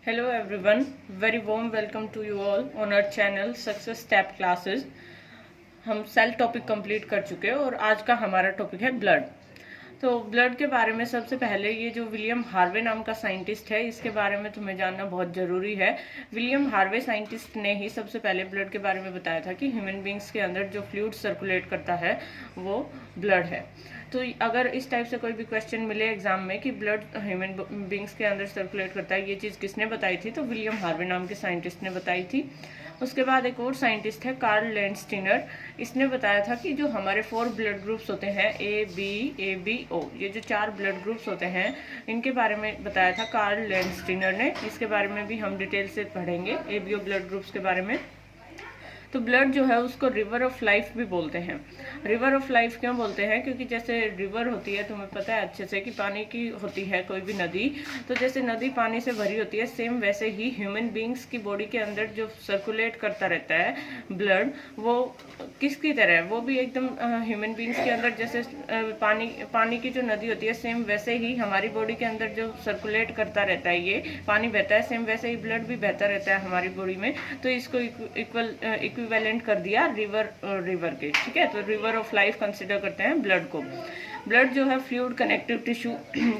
Hello everyone, very warm welcome to you all on our channel Success Step Classes। हम cell topic complete कर चुके हैं और आज का हमारा टॉपिक है ब्लड। तो ब्लड के बारे में सबसे पहले ये जो विलियम हार्वे नाम का साइंटिस्ट है, इसके बारे में तुम्हें जानना बहुत ज़रूरी है। विलियम हार्वे साइंटिस्ट ने ही सबसे पहले ब्लड के बारे में बताया था कि ह्यूमन बींग्स के अंदर जो फ्लूइड सर्कुलेट करता है वो ब्लड है। तो अगर इस टाइप से कोई भी क्वेश्चन मिले एग्जाम में कि ब्लड ह्यूमन बींग्स के अंदर सर्कुलेट करता है, ये चीज़ किसने बताई थी? तो विलियम हार्वे नाम के साइंटिस्ट ने बताई थी। उसके बाद एक और साइंटिस्ट है कार्ल लैंडस्टीनर। इसने बताया था कि जो हमारे 4 ब्लड ग्रुप्स होते हैं ए बी ओ, ये जो 4 ब्लड ग्रुप्स होते हैं इनके बारे में बताया था कार्ल लैंडस्टीनर ने। इसके बारे में भी हम डिटेल से पढ़ेंगे A B O blood groups के बारे में। तो ब्लड जो है उसको रिवर ऑफ लाइफ भी बोलते हैं। रिवर ऑफ लाइफ क्यों बोलते हैं? क्योंकि जैसे रिवर होती है, तुम्हें पता है अच्छे से कि पानी की होती है कोई भी नदी, तो जैसे नदी पानी से भरी होती है, सेम वैसे ही ह्यूमन बींग्स की बॉडी के अंदर जो सर्कुलेट करता रहता है ब्लड, वो किसकी तरह है? वो भी एकदम ह्यूमन बींग्स के अंदर जैसे पानी की जो नदी होती है, सेम वैसे ही हमारी बॉडी के अंदर जो सर्कुलेट करता रहता है, ये पानी बहता है, सेम वैसे ही ब्लड भी बहता रहता है हमारी बॉडी में। तो इसको इक्विवेलेंट कर दिया रिवर के, ठीक है। तो रिवर ऑफ लाइफ कंसिडर करते हैं ब्लड को। ब्लड जो है फ्लूइड कनेक्टिव टिश्यू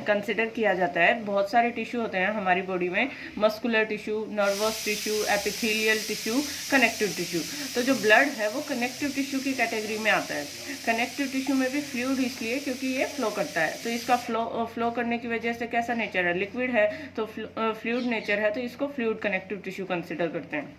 कंसिडर किया जाता है। बहुत सारे टिश्यू होते हैं हमारी बॉडी में, muscular tissue, nervous tissue, epithelial tissue, connective tissue. तो जो ब्लड है वो कनेक्टिव टिश्यू की कैटेगरी में आता है। कनेक्टिव टिश्यू में भी फ्लूइड इसलिए क्योंकि ये फ्लो करता है। तो इसका फ्लो करने की वजह से कैसा नेचर है? लिक्विड है, तो फ्लूइड नेचर है, तो इसको फ्लूइड कनेक्टिव टिश्यू कंसिडर करते हैं।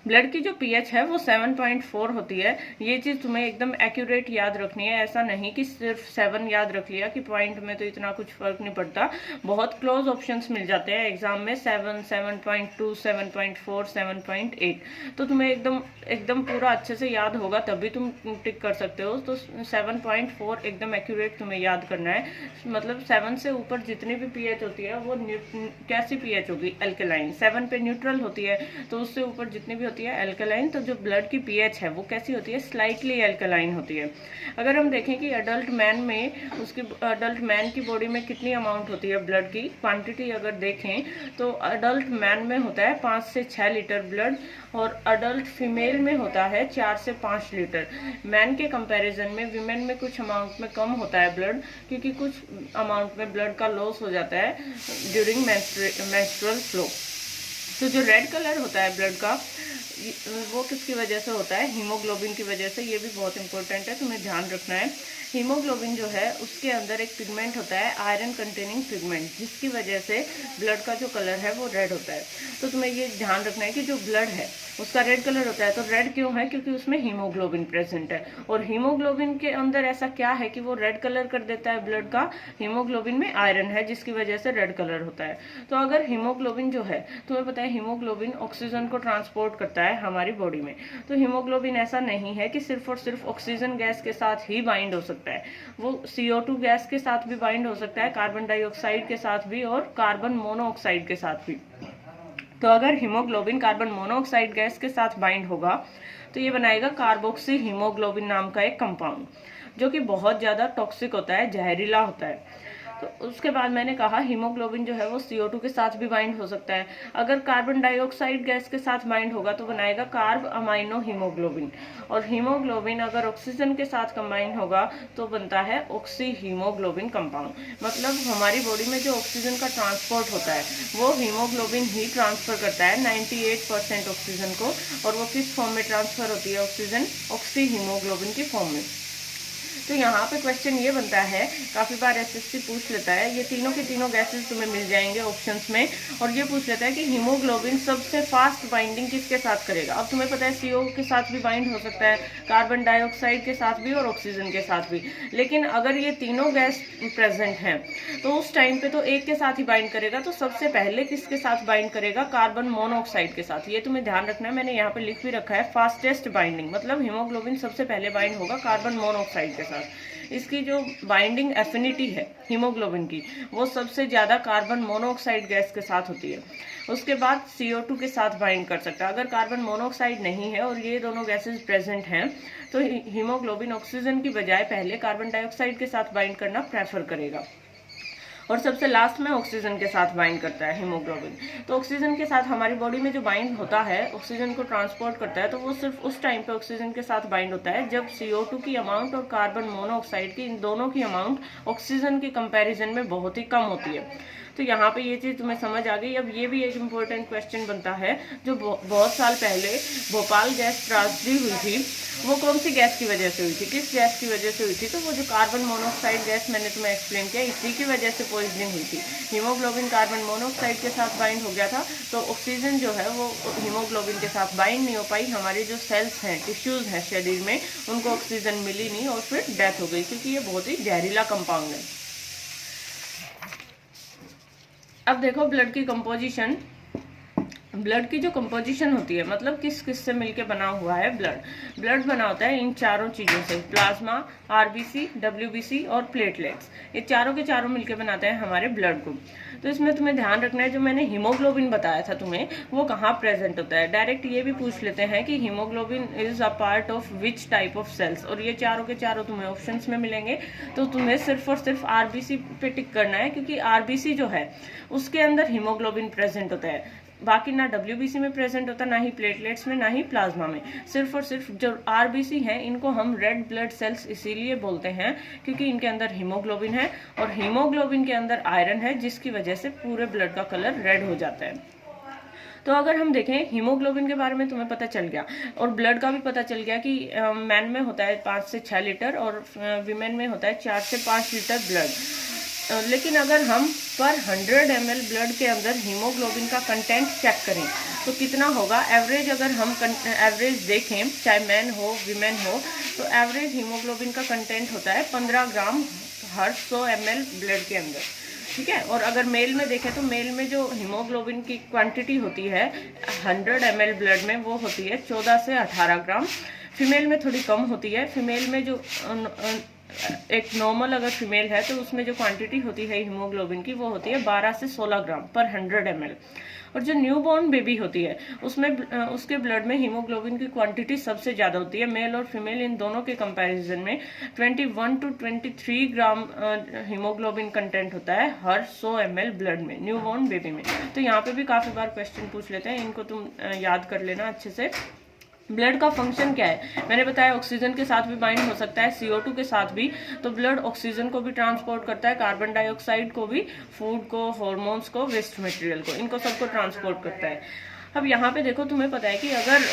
ब्लड की जो पीएच है वो 7.4 होती है। ये चीज़ तुम्हें एकदम एक्यूरेट याद रखनी है। ऐसा नहीं कि सिर्फ 7 याद रख लिया कि पॉइंट में तो इतना कुछ फर्क नहीं पड़ता। बहुत क्लोज ऑप्शंस मिल जाते हैं एग्जाम में, 7, 7.2, 7.4, 7.8। तो तुम्हें एकदम पूरा अच्छे से याद होगा तभी तुम टिक कर सकते हो। तो 7.4 एकदम एक्यूरेट तुम्हें याद करना है। मतलब 7 से ऊपर जितनी भी पीएच होती है वो कैसी पीएच होगी? अल्कलाइन। 7 पे न्यूट्रल होती है, तो उससे ऊपर जितनी भी होती है अल्कलाइन। तो जो ब्लड की पीएच है वो कैसी होती है? स्लाइटली अल्कलाइन होती है। अगर हम देखें कि अडल्ट मैन की बॉडी में कितनी अमाउंट होती है ब्लड की क्वांटिटी, अगर देखें तो अडल्ट मैन में होता है 5 से 6 लीटर ब्लड, और अडल्ट फीमेल में होता है 4 से 5 लीटर। मैन के कंपैरिजन में वीमेन में कुछ अमाउंट में कम होता है ब्लड, क्योंकि कुछ अमाउंट में ब्लड का लॉस हो जाता है ड्यूरिंग मेंस्ट्रुअल फ्लो। तो जो रेड कलर होता है ब्लड का, वो किसकी वजह से होता है? हीमोग्लोबिन की वजह से। ये भी बहुत इंपॉर्टेंट है, तुम्हें ध्यान रखना है। हीमोग्लोबिन जो है उसके अंदर एक पिगमेंट होता है, आयरन कंटेनिंग पिगमेंट, जिसकी वजह से ब्लड का जो कलर है वो रेड होता है। तो तुम्हें ये ध्यान रखना है कि जो ब्लड है उसका रेड कलर होता है। तो रेड क्यों है? क्योंकि उसमें हीमोग्लोबिन प्रेजेंट है। और हीमोग्लोबिन के अंदर ऐसा क्या है कि वो रेड कलर कर देता है ब्लड का? हीमोग्लोबिन में आयरन है, जिसकी वजह से रेड कलर होता है। तो अगर हीमोग्लोबिन जो है, तुम्हें पता है हीमोग्लोबिन ऑक्सीजन को ट्रांसपोर्ट करता है हमारी बॉडी में। तो हीमोग्लोबिन ऐसा नहीं है कि सिर्फ और सिर्फ ऑक्सीजन गैस के साथ ही बाइंड हो सकता है, वो CO2 गैस के साथ भी बाइंड हो सकता है, कार्बन डाइऑक्साइड के साथ भी, और कार्बन मोनोऑक्साइड के साथ भी। तो अगर हीमोग्लोबिन कार्बन मोनोऑक्साइड गैस के साथ बाइंड होगा तो ये बनाएगा कार्बोक्सी हीमोग्लोबिन नाम का एक कंपाउंड, जो कि बहुत ज्यादा टॉक्सिक होता है, जहरीला होता है। तो उसके बाद मैंने कहा हीमोग्लोबिन जो है वो CO2 के साथ भी बाइंड हो सकता है। अगर कार्बन डाइऑक्साइड गैस के साथ बाइंड होगा तो बनाएगा कार्ब अमाइनो हीमोग्लोबिन। और हीमोग्लोबिन अगर ऑक्सीजन के साथ कंबाइन होगा तो बनता है ऑक्सी हीमोग्लोबिन कंपाउंड। मतलब हमारी बॉडी में जो ऑक्सीजन का ट्रांसपोर्ट होता है वो हीमोग्लोबिन ही ट्रांसफर करता है 98% ऑक्सीजन को। और वो किस फॉर्म में ट्रांसफर होती है ऑक्सीजन? ऑक्सी हीमोग्लोबिन की फॉर्म में। तो यहाँ पे क्वेश्चन ये बनता है, काफी बार SSC पूछ लेता है, ये तीनों के तीनों गैसेस तुम्हें मिल जाएंगे ऑप्शंस में, और ये पूछ लेता है कि हीमोग्लोबिन सबसे फास्ट बाइंडिंग किसके साथ करेगा। अब तुम्हें पता है CO के साथ भी बाइंड हो सकता है, कार्बन डाइऑक्साइड के साथ भी, और ऑक्सीजन के साथ भी। लेकिन अगर ये तीनों गैस प्रेजेंट हैं तो उस टाइम पे तो एक के साथ ही बाइंड करेगा। तो सबसे पहले किसके साथ बाइंड करेगा? कार्बन मोनोऑक्साइड के साथ। ये तुम्हें ध्यान रखना है, मैंने यहाँ पे लिख भी रखा है फास्टेस्ट बाइंडिंग। मतलब हीमोग्लोबिन सबसे पहले बाइंड होगा कार्बन मोनोऑक्साइड के साथ। इसकी जो बाइंडिंग एफिनिटी है हीमोग्लोबिन की, वो सबसे ज्यादा कार्बन मोनोऑक्साइड गैस के साथ होती है। उसके बाद CO2 के साथ बाइंड कर सकता है। अगर कार्बन मोनोऑक्साइड नहीं है और ये दोनों गैसेस प्रेजेंट हैं तो हीमोग्लोबिन ऑक्सीजन की बजाय पहले कार्बन डाइऑक्साइड के साथ बाइंड करना प्रेफर करेगा। और सबसे लास्ट में ऑक्सीजन के साथ बाइंड करता है हीमोग्लोबिन। तो ऑक्सीजन के साथ हमारी बॉडी में जो बाइंड होता है, ऑक्सीजन को ट्रांसपोर्ट करता है, तो वो सिर्फ उस टाइम पे ऑक्सीजन के साथ बाइंड होता है जब CO2 की अमाउंट और कार्बन मोनोऑक्साइड की, इन दोनों की अमाउंट ऑक्सीजन के कंपैरिजन में बहुत ही कम होती है। तो यहाँ पे ये चीज़ तुम्हें समझ आ गई। अब ये भी एक इम्पोर्टेंट क्वेश्चन बनता है, जो बहुत साल पहले भोपाल गैस त्रासदी हुई थी, वो कौन सी गैस की वजह से हुई थी, किस गैस की वजह से हुई थी? तो वो जो कार्बन मोनोऑक्साइड गैस मैंने तुम्हें एक्सप्लेन किया, इसी की वजह से पॉइजनिंग हुई थी। हीमोग्लोबिन कार्बन मोनोऑक्साइड के साथ बाइंड हो गया था, तो ऑक्सीजन जो है वो हीमोग्लोबिन के साथ बाइंड नहीं हो पाई। हमारी जो सेल्स हैं, टिश्यूज हैं शरीर में, उनको ऑक्सीजन मिली नहीं और फिर डेथ हो गई, क्योंकि ये बहुत ही जहरीला कंपाउंड है। अब देखो ब्लड की कंपोजिशन। ब्लड की जो कंपोजिशन होती है, मतलब किस किस से मिलके बना हुआ है ब्लड। ब्लड बना होता है इन चारों चीज़ों से, प्लाज्मा, RBC, WBC और प्लेटलेट्स। ये चारों के चारों मिलके बनाते हैं हमारे ब्लड को। तो इसमें तुम्हें ध्यान रखना है, जो मैंने हीमोग्लोबिन बताया था तुम्हें, वो कहाँ प्रेजेंट होता है। डायरेक्ट ये भी पूछ लेते हैं कि haemoglobin is a part of which type of cells, और ये चारों के चारों तुम्हें ऑप्शंस में मिलेंगे। तो तुम्हें सिर्फ और सिर्फ RBC पे टिक करना है, क्योंकि RBC जो है उसके अंदर हीमोग्लोबिन प्रेजेंट होता है। बाकी ना WBC में प्रेजेंट होता, ना ही प्लेटलेट्स में, ना ही प्लाज्मा में। सिर्फ और सिर्फ जो RBC हैं, इनको हम रेड ब्लड सेल्स इसीलिए बोलते हैं क्योंकि इनके अंदर हीमोग्लोबिन है, और हीमोग्लोबिन के अंदर आयरन है, जिसकी वजह से पूरे ब्लड का कलर रेड हो जाता है। तो अगर हम देखें, हीमोग्लोबिन के बारे में तुम्हें पता चल गया, और ब्लड का भी पता चल गया कि मैन में होता है 5 से 6 लीटर और वीमेन में होता है 4 से 5 लीटर ब्लड। लेकिन अगर हम पर 100 ml ब्लड के अंदर हीमोग्लोबिन का कंटेंट चेक करें तो कितना होगा एवरेज। अगर हम एवरेज देखें, चाहे मैन हो वीमेन हो, तो एवरेज हीमोग्लोबिन का कंटेंट होता है 15 ग्राम हर 100 ml ब्लड के अंदर, ठीक है। और अगर मेल में देखें तो मेल में जो हीमोग्लोबिन की क्वांटिटी होती है 100 ml ब्लड में, वो होती है 14 से 18 ग्राम। फीमेल में थोड़ी कम होती है। फीमेल में जो एक नॉर्मल अगर फीमेल है तो उसमें जो क्वांटिटी होती है हीमोग्लोबिन की, वो होती है 12 से 16 ग्राम पर 100 ml। और जो न्यूबॉर्न बेबी होती है उसमें उसके ब्लड में हीमोग्लोबिन की क्वांटिटी सबसे ज़्यादा होती है। मेल और फीमेल इन दोनों के कंपैरिजन में 21 to 23 ग्राम हीमोग्लोबिन कंटेंट होता है हर 100 ml ब्लड में, न्यूबॉर्न बेबी में। तो यहाँ पे भी काफ़ी बार क्वेश्चन पूछ लेते हैं, इनको तुम याद कर लेना अच्छे से। ब्लड का फंक्शन क्या है, मैंने बताया ऑक्सीजन के साथ भी बाइंड हो सकता है, CO2 के साथ भी। तो ब्लड ऑक्सीजन को भी ट्रांसपोर्ट करता है, कार्बन डाइऑक्साइड को भी, फूड को, हार्मोन्स को, वेस्ट मटेरियल को, इनको सबको ट्रांसपोर्ट करता है। अब यहाँ पे देखो, तुम्हें पता है कि अगर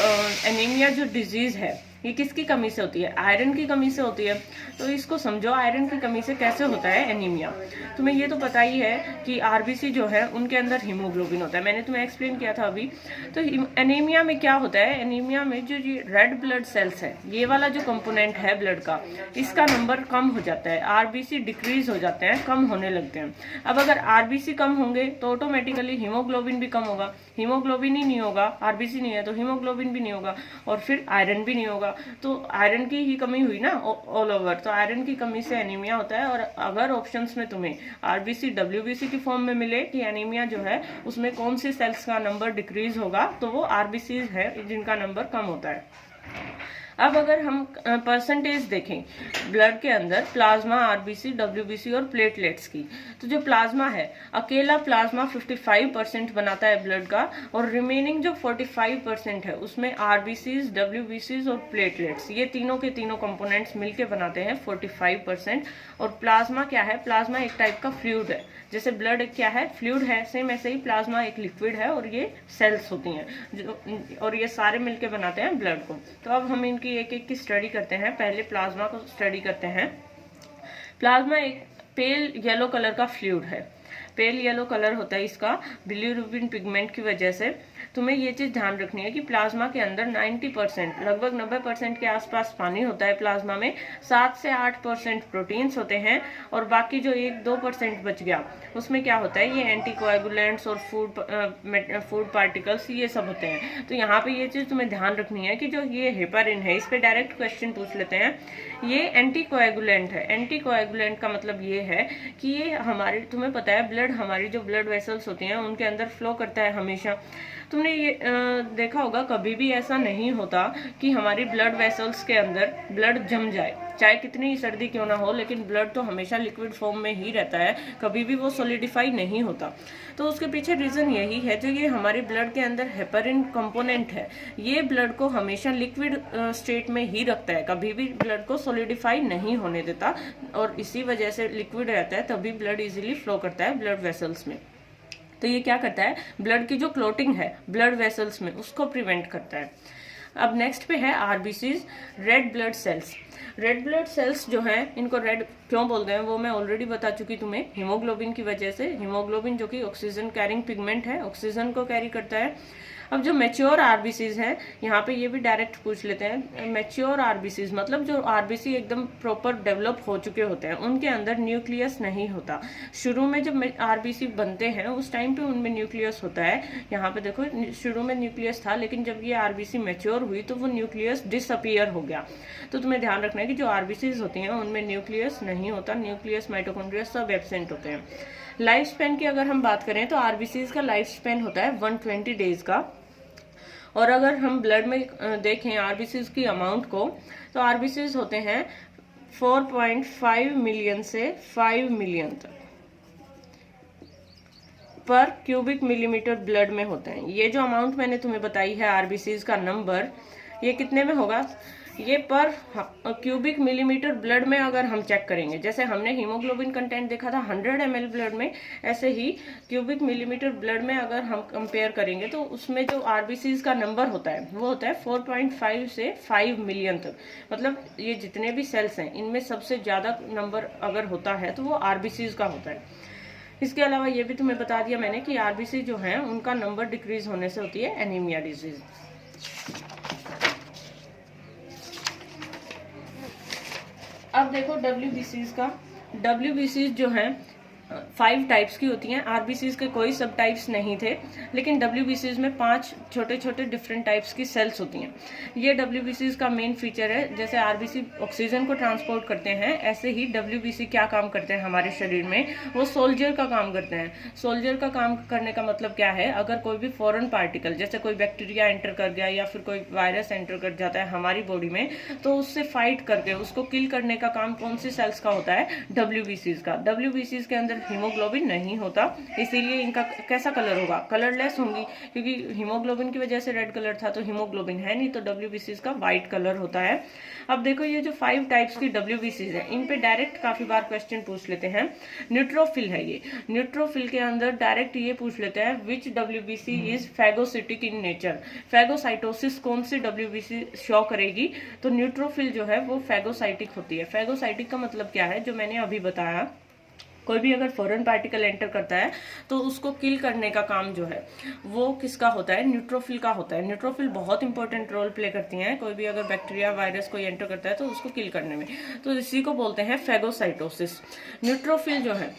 एनीमिया जो डिजीज है ये किसकी कमी से होती है, आयरन की कमी से होती है। तो इसको समझो, आयरन की कमी से कैसे होता है एनीमिया। तुम्हें ये तो पता ही है कि RBC जो है उनके अंदर हीमोग्लोबिन होता है, मैंने तुम्हें एक्सप्लेन किया था अभी। तो एनीमिया में क्या होता है, एनीमिया में जो ये रेड ब्लड सेल्स है, ये वाला जो कंपोनेंट है ब्लड का, इसका नंबर कम हो जाता है, RBC डिक्रीज हो जाते हैं, कम होने लगते हैं। अब अगर RBC कम होंगे तो ऑटोमेटिकली हीमोग्लोबिन भी कम होगा। हीमोग्लोबिन ही नहीं होगा, RBC नहीं है तो हीमोग्लोबिन भी नहीं होगा, और फिर आयरन भी नहीं होगा। तो आयरन की ही कमी हुई ना ऑल ओवर, तो आयरन की कमी से एनीमिया होता है। और अगर ऑप्शंस में तुम्हें RBC WBC की फॉर्म में मिले कि एनीमिया जो है उसमें कौन सी सेल्स का नंबर डिक्रीज होगा, तो वो RBC है जिनका नंबर कम होता है। अब अगर हम परसेंटेज देखें ब्लड के अंदर प्लाज्मा, RBC, WBC और प्लेटलेट्स की, तो जो प्लाज्मा है, अकेला प्लाज्मा 55% बनाता है ब्लड का, और रिमेनिंग जो 45% है उसमें RBCs, WBCs और प्लेटलेट्स, ये तीनों के तीनों कंपोनेंट्स मिलके बनाते हैं 45%। और प्लाज्मा क्या है, प्लाज्मा एक टाइप का फ्लूइड है। जैसे ब्लड क्या है, फ्लूइड है, सेम ऐसे ही प्लाज्मा एक लिक्विड है, और ये सेल्स होती हैं जो, और ये सारे मिलके बनाते हैं ब्लड को। तो अब हम इनकी एक एक की स्टडी करते हैं। पहले प्लाज्मा को स्टडी करते हैं। प्लाज्मा एक पेल येलो कलर का फ्लूइड है, पेल येलो कलर होता है इसका बिलीरुबिन पिगमेंट की वजह से। तुम्हें ये चीज ध्यान रखनी है कि प्लाज्मा के अंदर 90%, लगभग 90% के आसपास पानी होता है प्लाज्मा में, 7 से 8% प्रोटीन्स होते हैं, और बाकी जो 1-2% बच गया उसमें क्या होता है, ये एंटीकोएगुलेंट्स और फूड पार्टिकल्स, ये सब होते हैं। तो यहाँ पे ये चीज तुम्हें ध्यान रखनी है कि जो ये हेपारिन है, इस पे डायरेक्ट क्वेश्चन पूछ लेते हैं। ये एंटीकोएगुलेंट है। एंटीकोएगुलेंट का मतलब ये है कि ये हमारे, तुम्हें पता है ब्लड, हमारी जो ब्लड वेसल्स होती हैं उनके अंदर फ्लो करता है हमेशा। तुमने ये देखा होगा, कभी भी ऐसा नहीं होता कि हमारी ब्लड वेसल्स के अंदर ब्लड जम जाए, चाहे कितनी ही सर्दी क्यों ना हो, लेकिन ब्लड तो हमेशा लिक्विड फॉर्म में ही रहता है, कभी भी वो सॉलिडिफाई नहीं होता। तो उसके पीछे रीज़न यही है, जो ये हमारे ब्लड के अंदर हेपरिन कंपोनेंट है, ये ब्लड को हमेशा लिक्विड स्टेट में ही रखता है, कभी भी ब्लड को सॉलिडिफाई नहीं होने देता, और इसी वजह से लिक्विड रहता है, तभी ब्लड इजीली फ्लो करता है ब्लड वेसल्स में। तो ये क्या करता है, ब्लड की जो क्लोटिंग है ब्लड वेसल्स में, उसको प्रिवेंट करता है। अब नेक्स्ट पे है RBCs, red blood cells. Red blood cells जो हैं, इनको रेड क्यों बोलते हैं वो मैं ऑलरेडी बता चुकी तुम्हें, हीमोग्लोबिन की वजह से। हीमोग्लोबिन जो कि ऑक्सीजन कैरिंग पिगमेंट है, ऑक्सीजन को कैरी करता है। अब जो मैच्योर आरबीसीज हैं, यहाँ पे ये भी डायरेक्ट पूछ लेते हैं, मैच्योर आरबीसीज मतलब जो आरबीसी एकदम प्रॉपर डेवलप हो चुके होते हैं, उनके अंदर न्यूक्लियस नहीं होता। शुरू में जब आरबीसी बनते हैं उस टाइम पे उनमें न्यूक्लियस होता है। यहाँ पे देखो शुरू में न्यूक्लियस था, लेकिन जब ये आरबीसी मैच्योर हुई तो वो न्यूक्लियस डिसअपियर हो गया। तो तुम्हें ध्यान रखना है कि जो आरबीसीज होती हैं उनमें न्यूक्लियस नहीं होता, न्यूक्लियस माइटोकॉन्ड्रिया सब एब्सेंट होते हैं। लाइफ स्पेन की अगर हम बात करें तो आरबीसीज का लाइफ स्पेन होता है 120 डेज का। और अगर हम ब्लड में देखें आरबीसीज की अमाउंट को, तो आरबीसीज होते हैं 4.5 मिलियन से 5 मिलियन तक पर क्यूबिक मिलीमीटर ब्लड में होते हैं। ये जो अमाउंट मैंने तुम्हें बताई है आरबीसीज का नंबर, ये कितने में होगा, ये पर क्यूबिक मिलीमीटर ब्लड में अगर हम चेक करेंगे, जैसे हमने हीमोग्लोबिन कंटेंट देखा था 100 ml ब्लड में, ऐसे ही क्यूबिक मिलीमीटर ब्लड में अगर हम कंपेयर करेंगे तो उसमें जो आरबीसीज का नंबर होता है वो होता है 4.5 से 5 मिलियन तक। मतलब ये जितने भी सेल्स हैं इनमें सबसे ज्यादा नंबर अगर होता है तो वो आरबीसीज का होता है। इसके अलावा ये भी तुम्हें बता दिया मैंने कि आरबीसी जो है उनका नंबर डिक्रीज होने से होती है एनीमिया डिजीज। अब देखो डब्ल्यूबीसीज का। डब्ल्यूबीसीज जो है 5 टाइप्स की होती हैं। आरबीसीज के कोई सब टाइप्स नहीं थे, लेकिन डब्ल्यूबीसीज में 5 छोटे छोटे डिफरेंट टाइप्स की सेल्स होती हैं। ये डब्ल्यूबीसीज का मेन फीचर है। जैसे आरबीसी ऑक्सीजन को ट्रांसपोर्ट करते हैं, ऐसे ही डब्ल्यूबीसी क्या काम करते हैं हमारे शरीर में, वो सोल्जर का काम करते हैं। सोल्जर का काम करने का मतलब क्या है, अगर कोई भी फॉरेन पार्टिकल जैसे कोई बैक्टीरिया एंटर कर गया या फिर कोई वायरस एंटर कर जाता है हमारी बॉडी में, तो उससे फाइट करके उसको किल करने का काम कौन सी सेल्स का होता है, डब्ल्यूबीसीज का। डब्ल्यूबीसीज के अंदर हीमोग्लोबिन नहीं होता, इसीलिए इनका कैसा कलर होगा, कलरलेस होंगी, क्योंकि हीमोग्लोबिन की वजह से रेड कलर था तो हीमोग्लोबिन है नहीं, तो डब्ल्यूबीसीज का व्हाइट कलर होता है। अब देखो ये जो 5 टाइप्स की डब्ल्यूबीसीज है, इन पे डायरेक्ट काफी बार क्वेश्चन पूछ लेते हैं। न्यूट्रोफिल है ये। न्यूट्रोफिल के अंदर डायरेक्ट ये पूछ लेते हैं which WBC is phagocytic in nature. Phagocytosis कौन सी डब्ल्यूबीसी शो करेगी, तो न्यूट्रोफिल जो है वो फैगोसाइटिक होती है। फैगोसाइटिक का मतलब क्या है, जो मैंने अभी बताया, कोई भी अगर फॉरेन पार्टिकल एंटर करता है तो उसको किल करने का काम जो है वो किसका होता है, न्यूट्रोफिल का होता है। न्यूट्रोफिल बहुत इंपॉर्टेंट रोल प्ले करती हैं। कोई भी अगर बैक्टीरिया वायरस कोई एंटर करता है तो उसको किल करने में, तो इसी को बोलते हैं फैगोसाइटोसिस। न्यूट्रोफिल जो है,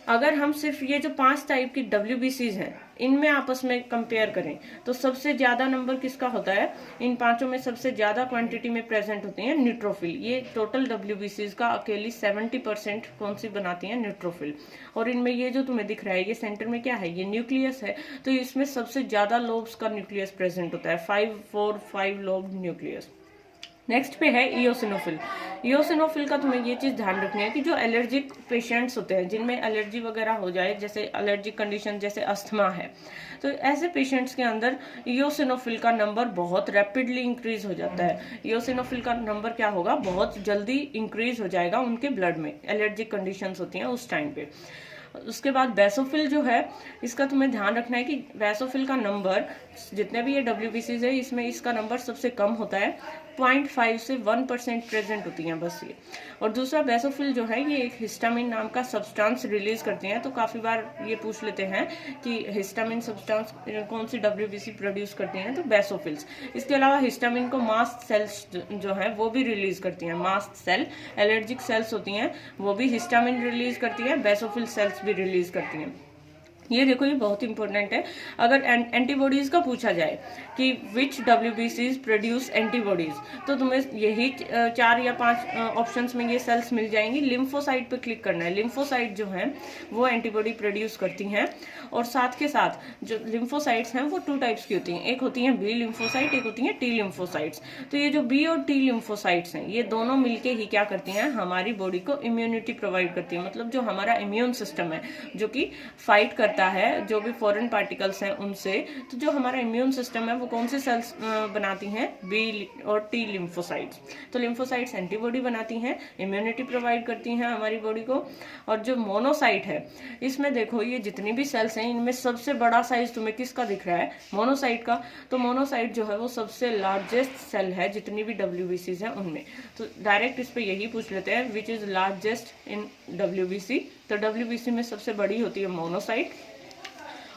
अगर हम सिर्फ ये जो 5 टाइप की डब्ल्यूबीसीज हैं इनमें आपस में कंपेयर करें तो सबसे ज्यादा नंबर किसका होता है, इन 5 में सबसे ज्यादा क्वांटिटी में प्रेजेंट होती हैं न्यूट्रोफिल। ये टोटल डब्ल्यूबीसीज का अकेली 70% कौन सी बनाती हैं, न्यूट्रोफिल। और इनमें ये जो तुम्हें दिख रहा है, ये सेंटर में क्या है, ये न्यूक्लियस है, तो इसमें सबसे ज्यादा लोब्स का न्यूक्लियस प्रेजेंट होता है, 5 लोब न्यूक्लियस। नेक्स्ट पे है इयोसिनोफिल। इयोसिनोफिल का तुम्हें ये चीज ध्यान रखनी है कि जो एलर्जिक पेशेंट्स होते हैं जिनमें एलर्जी वगैरह हो जाए, जैसे एलर्जिक कंडीशन जैसे अस्थमा है, तो ऐसे पेशेंट्स के अंदर इयोसिनोफिल का नंबर बहुत रैपिडली इंक्रीज हो जाता है। इयोसिनोफिल का नंबर क्या होगा, बहुत जल्दी इंक्रीज हो जाएगा उनके ब्लड में, एलर्जिक कंडीशंस होती हैं उस टाइम पे। उसके बाद बेसोफिल जो है, इसका तुम्हें ध्यान रखना है कि बेसोफिल का नंबर, जितने भी ये डब्ल्यूबीसीज है इसमें इसका नंबर सबसे कम होता है, 0.5 से 1% प्रेजेंट होती हैं बस ये। और दूसरा बेसोफिल जो है ये एक हिस्टामिन नाम का सब्सटेंस रिलीज करती हैं, तो काफी बार ये पूछ लेते हैं कि हिस्टामिन सब्सटेंस कौन सी डब्ल्यूबीसी प्रोड्यूस करती हैं, तो बेसोफिल्स। इसके अलावा हिस्टामिन को मास्ट सेल्स जो है वो भी रिलीज करती हैं। मास्ट सेल एलर्जिक सेल्स होती हैं, वो भी हिस्टामिन रिलीज करती है, बेसोफिल सेल्स भी रिलीज करती हैं। ये देखो ये बहुत इंपॉर्टेंट है। अगर एंटीबॉडीज का पूछा जाए कि विच डब्ल्यूबीसीज प्रोड्यूस एंटीबॉडीज, तो तुम्हें यही 4 या 5 ऑप्शंस में ये सेल्स मिल जाएंगी। लिम्फोसाइट पे क्लिक करना है। लिम्फोसाइट जो है वो एंटीबॉडी प्रोड्यूस करती हैं। और साथ के साथ जो लिम्फोसाइट्स हैं वो 2 टाइप्स की होती हैं, एक होती हैं बी लिम्फोसाइट, एक होती हैं टी लिम्फोसाइट्स। तो ये जो बी और टी लिम्फोसाइट्स हैं ये दोनों मिलके ही क्या करती हैं, हमारी बॉडी को इम्यूनिटी प्रोवाइड करती है। मतलब जो हमारा इम्यून सिस्टम है जो कि फाइट करता है जो भी फॉरेन पार्टिकल्स हैं उनसे, तो जो हमारा इम्यून सिस्टम है वो कौन से सेल्स बनाती हैं, बी और टी लिम्फोसाइट्स। तो लिम्फोसाइट्स एंटीबॉडी बनाती हैं, इम्यूनिटी प्रोवाइड करती हैं हमारी बॉडी को। और जो मोनोसाइट है इसमें देखो ये जितनी भी सेल्स हैं इनमें सबसे बड़ा साइज तुम्हें किसका दिख रहा है, मोनोसाइट का। तो मोनोसाइट जो है वो सबसे लार्जेस्ट सेल है जितनी भी WBCs हैं उनमें। तो डायरेक्ट इस पे यही पूछ लेते हैं which is largest in WBC। तो WBC में सबसे बड़ी होती है मोनोसाइट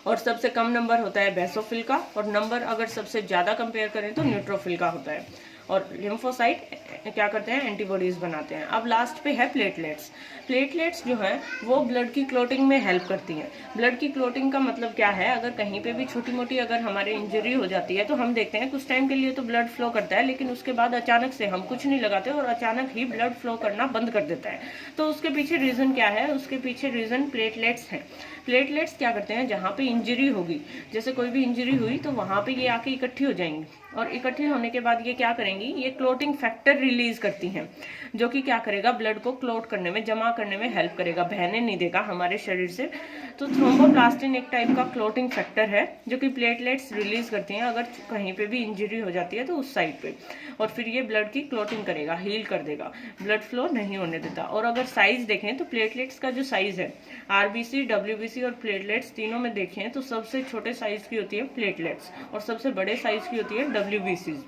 और सबसे कम नंबर होता है बेसोफिल का, और नंबर अगर सबसे ज्यादा कंपेयर करें तो न्यूट्रोफिल का होता है। और लिम्फोसाइट क्या करते हैं, एंटीबॉडीज बनाते हैं। अब लास्ट पे है प्लेटलेट्स। प्लेटलेट्स जो है वो ब्लड की क्लोटिंग में हेल्प करती हैं। ब्लड की क्लोटिंग का मतलब क्या है, अगर कहीं पे भी छोटी मोटी अगर हमारे इंजरी हो जाती है तो हम देखते हैं कुछ टाइम के लिए तो ब्लड फ्लो करता है, लेकिन उसके बाद अचानक से हम कुछ नहीं लगाते और अचानक ही ब्लड फ्लो करना बंद कर देता है। तो उसके पीछे रीजन क्या है, उसके पीछे रीजन प्लेटलेट्स हैं। प्लेटलेट्स क्या करते हैं, जहाँ पे इंजरी होगी, जैसे कोई भी इंजरी हुई तो वहां पे ये आके इकट्ठी हो जाएंगी और इकट्ठी होने के बाद ये क्या करेंगी, ये क्लोटिंग फैक्टर रिलीज करती हैं जो कि क्या करेगा, ब्लड को क्लोट करने में, जमा करने में हेल्प करेगा, बहने नहीं देगा हमारे शरीर से। तो थ्रोम्बोप्लास्टिन एक टाइप का क्लोटिंग फैक्टर है जो कि प्लेटलेट्स रिलीज करती हैं अगर कहीं पे भी इंजरी हो जाती है तो उस साइड पे, और फिर ये ब्लड की क्लोटिंग करेगा, हील कर देगा, ब्लड फ्लो नहीं होने देता। और अगर साइज देखें तो प्लेटलेट्स का जो साइज है, RBC, WBC और प्लेटलेट्स तीनों में देखें तो सबसे छोटे साइज की होती है प्लेटलेट्स और सबसे बड़े साइज की होती है WBCs।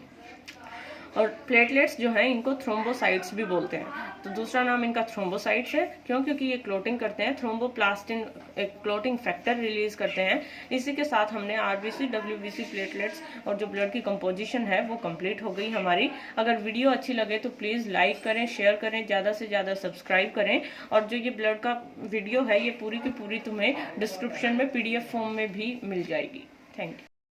और प्लेटलेट्स जो है इनको थ्रोम्बोसाइट्स भी बोलते हैं। तो दूसरा नाम इनका थ्रोम्बोसाइट्स है, क्यों, क्योंकि ये क्लोटिंग करते हैं, थ्रोम्बोप्लास्टिन एक क्लोटिंग फैक्टर रिलीज करते हैं। इसी के साथ हमने RBC, WBC, प्लेटलेट्स और जो ब्लड की कंपोजिशन है वो कंप्लीट हो गई हमारी। अगर वीडियो अच्छी लगे तो प्लीज लाइक करें, शेयर करें, ज्यादा से ज्यादा सब्सक्राइब करें। और जो ये ब्लड का वीडियो है ये पूरी की पूरी तुम्हें डिस्क्रिप्शन में PDF फॉर्म में भी मिल जाएगी। Thank you.